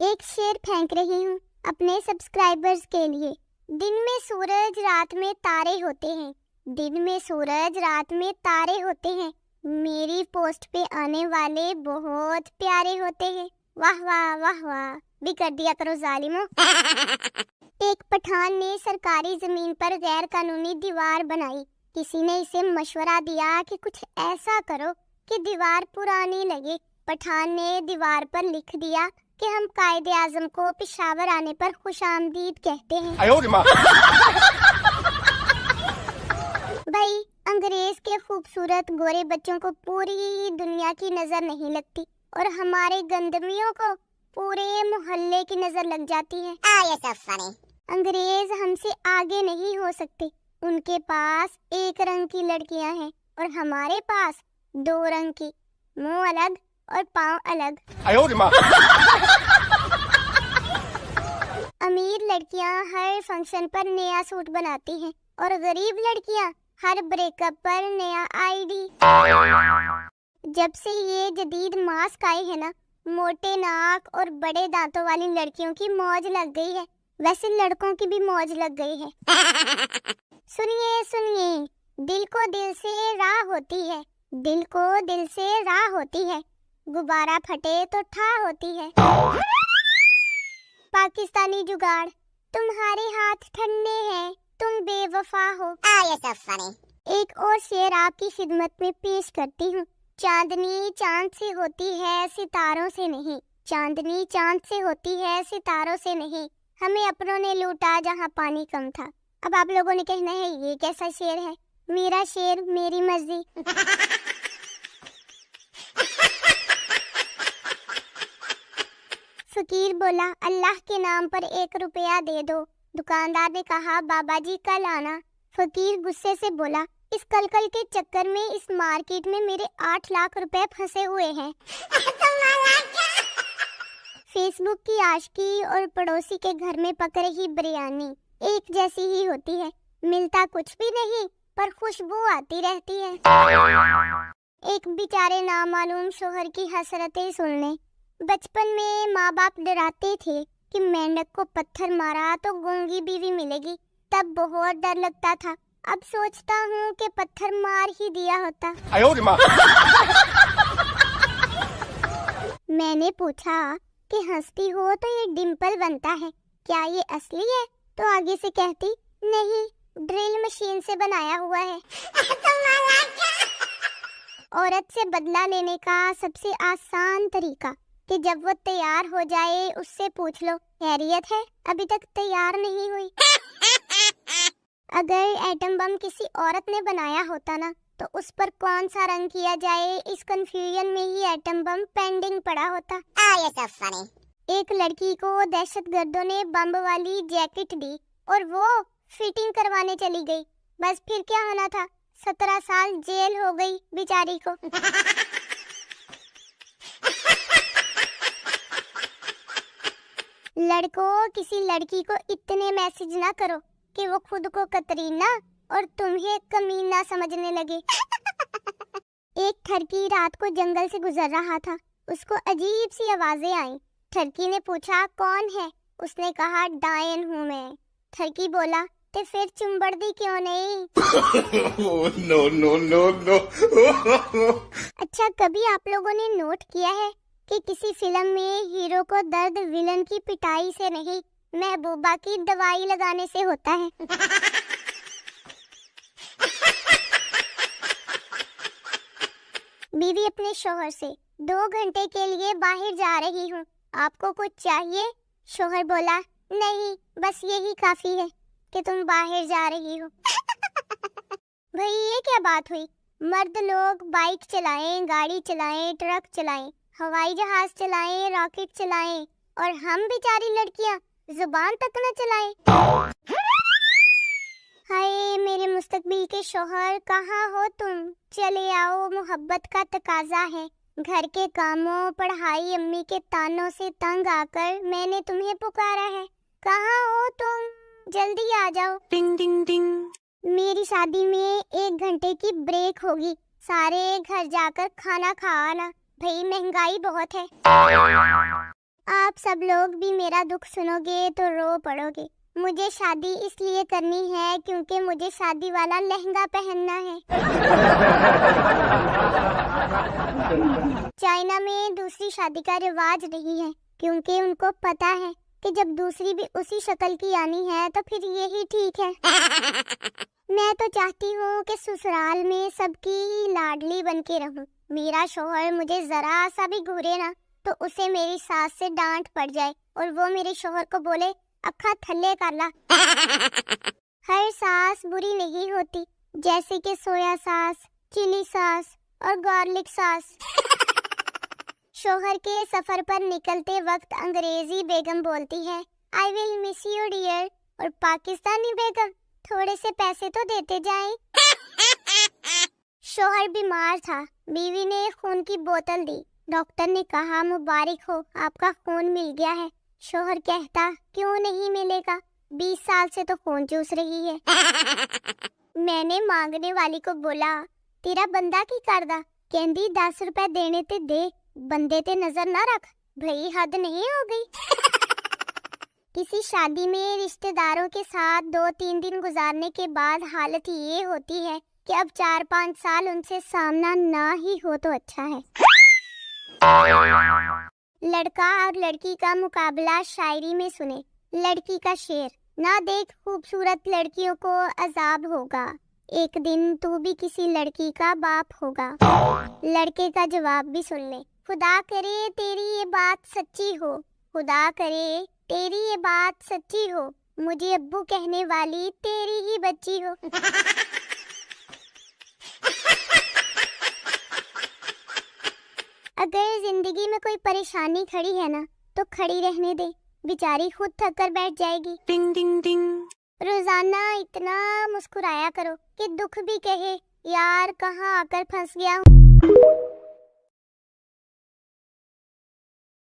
ایک شعر پھینک رہی ہوں اپنے سبسکرائبرز کے لیے۔ دن میں سورج رات میں تارے ہوتے ہیں، دن میں سورج رات میں تارے ہوتے ہیں، میری پوسٹ پہ آنے والے بہت پیارے ہوتے ہیں۔ واہ واہ واہ واہ، بھی کر دیا کرو ظالموں۔ ایک پٹھان نے سرکاری زمین پر غیر قانونی دیوار بنائی۔ کسی نے اسے مشورہ دیا کہ کچھ ایسا کرو کہ دیوار پرانی لگے۔ پٹھان نے دیوار پر لکھ دیا کہ ہم قائد اعظم کو پشاور آنے پر خوش آمدید کہتے ہیں۔ بھائی، انگریز کے خوبصورت گورے بچوں کو پوری دنیا کی نظر نہیں لگتی اور ہمارے گندمیوں کو پورے محلے کی نظر لگ جاتی ہے۔ انگریز ہم سے آگے نہیں ہو سکتے، ان کے پاس ایک رنگ کی لڑکیاں ہیں اور ہمارے پاس 2 رنگ کی، منہ الگ اور پاؤں الگ۔ امیر لڑکیاں ہر فنکشن پر نیا سوٹ بناتی ہیں اور غریب لڑکیاں ہر بریک اپ پر نیا آئی ڈی۔ جب سے یہ جدید ماسک آئے ہیں نا، موٹے ناک اور بڑے دانتوں والی لڑکیوں کی موج لگ گئی ہے، ویسے لڑکوں کی بھی موج لگ گئی ہے۔ سنیے سنیے، دل کو دل سے راہ ہوتی ہے، دل کو دل سے راہ ہوتی ہے، غبارہ پھٹے تو ٹھا ہوتی ہے۔ پاکستانی جگاڑ، تمہارے ہاتھ ٹھنڈے ہیں، تم بے وفا ہو۔ ایک اور شعر آپ کی خدمت میں پیش کرتی ہوں۔ چاندنی چاند سے ہوتی ہے ستاروں سے نہیں، چاندنی چاند سے ہوتی ہے ستاروں سے نہیں، ہمیں اپنوں نے لوٹا جہاں پانی کم تھا۔ اب آپ لوگوں نے کہنا ہے یہ کیسا شعر ہے؟ میرا شعر، میری مرضی۔ فقیر بولا، اللہ کے نام پر 1 روپیہ دے دو۔ دکاندار نے کہا، بابا جی کل آنا۔ فقیر غصے سے بولا، اس کل کے چکر میں اس مارکیٹ میں میرے 8 لاکھ روپے پھنسے ہوئے ہیں۔ فیس بک کی عاشقی اور پڑوسی کے گھر میں پک رہی بریانی ایک جیسی ہی ہوتی ہے، ملتا کچھ بھی نہیں پر خوشبو آتی رہتی ہے۔ ایک بیچارے نامعلوم شوہر کی حسرتیں سننے۔ بچپن میں ماں باپ ڈراتے تھے کہ مینڈک کو پتھر مارا تو گونگی بیوی ملے گی، تب بہت ڈر لگتا تھا، اب سوچتا ہوں کہ پتھر مار ہی دیا ہوتا۔ میں نے پوچھا کہ ہنستی ہو تو یہ ڈمپل بنتا ہے، کیا یہ اصلی ہے؟ تو آگے سے کہتی، نہیں، ڈرل مشین سے بنایا ہوا ہے۔ عورت سے بدلہ لینے کا سب سے آسان طریقہ کہ جب وہ تیار ہو جائے اس سے پوچھ لو، خیریت ہے؟ ابھی تک تیار نہیں ہوئی۔ اگر ایٹم بم کسی عورت نے بنایا ہوتا نا تو اس پر کون سا رنگ کیا جائے، اس کنفیوژن میں ہی ایٹم بم پینڈنگ پڑا ہوتا۔ ایک لڑکی کو دہشت گردوں نے بم والی جیکٹ دی اور وہ فٹنگ کروانے چلی گئی، بس پھر کیا ہونا تھا، 17 سال جیل ہو گئی بیچاری کو۔ لڑکوں، کسی لڑکی کو اتنے میسج نہ کرو کہ وہ خود کو کترینہ اور تمہیں کمینہ سمجھنے لگے۔ ایک ٹھرکی رات کو جنگل سے گزر رہا تھا، اس کو عجیب سی آوازیں آئیں۔ ٹھرکی نے پوچھا، کون ہے؟ اس نے کہا، ڈائن ہوں میں۔ ٹھرکی بولا، تو پھر چمبڑ دی کیوں نہیں؟ اچھا، کبھی آپ لوگوں نے نوٹ کیا ہے کہ کسی فلم میں ہیرو کو درد ویلن کی پٹائی سے نہیں، محبوبہ کی دوائی لگانے سے ہوتا ہے؟ بیوی اپنے شوہر سے، 2 گھنٹے کے لیے باہر جا رہی ہوں، آپ کو کچھ چاہیے؟ شوہر بولا، نہیں، بس یہی کافی ہے کہ تم باہر جا رہی ہو۔ بھئی یہ کیا بات ہوئی؟ مرد لوگ بائک چلائیں، گاڑی چلائیں، ٹرک چلائیں، ہوائی جہاز چلائیں، راکٹ چلائیں، اور ہم بیچاری لڑکیاں زبان تک نہ چلائیں۔ ہائے میرے مستقبل کے شوہر، کہاں ہو تم؟ چلے آؤ، محبت کا تقاضا ہے۔ گھر کے کاموں، پڑھائی، امی کے تانوں سے تنگ آ کر میں نے تمہیں پکارا ہے، کہاں ہو تم؟ جلدی آ جاؤ۔ ٹنگ ٹنگ ٹنگ۔ میری شادی میں 1 گھنٹے کی بریک ہوگی، سارے گھر جا کر کھانا کھا آنا، بھئی مہنگائی بہت ہے۔ آپ سب لوگ بھی میرا دکھ سنو گے تو رو پڑو گے۔ مجھے شادی اس لیے کرنی ہے کیونکہ مجھے شادی والا لہنگا پہننا ہے۔ چائنا میں دوسری شادی کا رواج نہیں ہے کیونکہ ان کو پتا ہے کہ جب دوسری بھی اسی شکل کی آنی ہے تو پھر یہی ٹھیک ہے۔ میں تو چاہتی ہوں کہ سسرال میں سب کی لاڈلی بن کے رہوں۔ میرا شوہر مجھے ذرا سا بھی گھورے نا تو اسے میری ساس سے ڈانٹ پڑ جائے اور وہ میرے شوہر کو بولے اکھا تھلے کر لا۔ ہر ساس بری نہیں ہوتی، جیسے کہ سویا ساس، چلی ساس اور گارلک ساس۔ شوہر کے سفر پر نکلتے وقت انگریزی بیگم بولتی ہے I will miss you dear، اور پاکستانی بیگم تھوڑے سے پیسے تو دیتے جائیں۔ شوہر بیمار تھا، بیوی نے خون کی بوتل دی، ڈاکٹر نے کہا مبارک ہو آپ کا خون مل گیا ہے۔ شوہر کہتا کیوں نہیں ملے گا، 20 سال سے تو خون چوس رہی ہے۔ میں نے مانگنے والی کو بولا تیرا بندہ کی کردہ، کہندی 10 روپے دینے تے دے، بندے تے نظر نہ رکھ، بھئی حد نہیں ہو گئی۔ کسی شادی میں رشتہ داروں کے ساتھ 2-3 دن گزارنے کے بعد حالت یہ ہوتی ہے کہ اب 4-5 سال ان سے سامنا نہ ہی ہو تو اچھا ہے۔ لڑکا اور لڑکی کا مقابلہ شاعری میں سنے۔ لڑکی کا شعر، نہ دیکھ خوبصورت لڑکیوں کو عذاب ہوگا، ایک دن تو بھی کسی لڑکی کا باپ ہوگا۔ لڑکے کا جواب بھی سن لے، خدا کرے تیری یہ بات سچی ہو، خدا کرے تیری یہ بات سچی ہو، مجھے ابو کہنے والی تیری ہی بچی ہو۔ اگر زندگی میں کوئی پریشانی کھڑی ہے نا تو کھڑی رہنے دے، بیچاری خود تھک کر بیٹھ جائے گی۔ ٹنگ ٹنگ ٹنگ۔ روزانہ اتنا مسکرایا کرو کہ دکھ بھی کہے یار کہاں آ کر پھنس گیا ہوں۔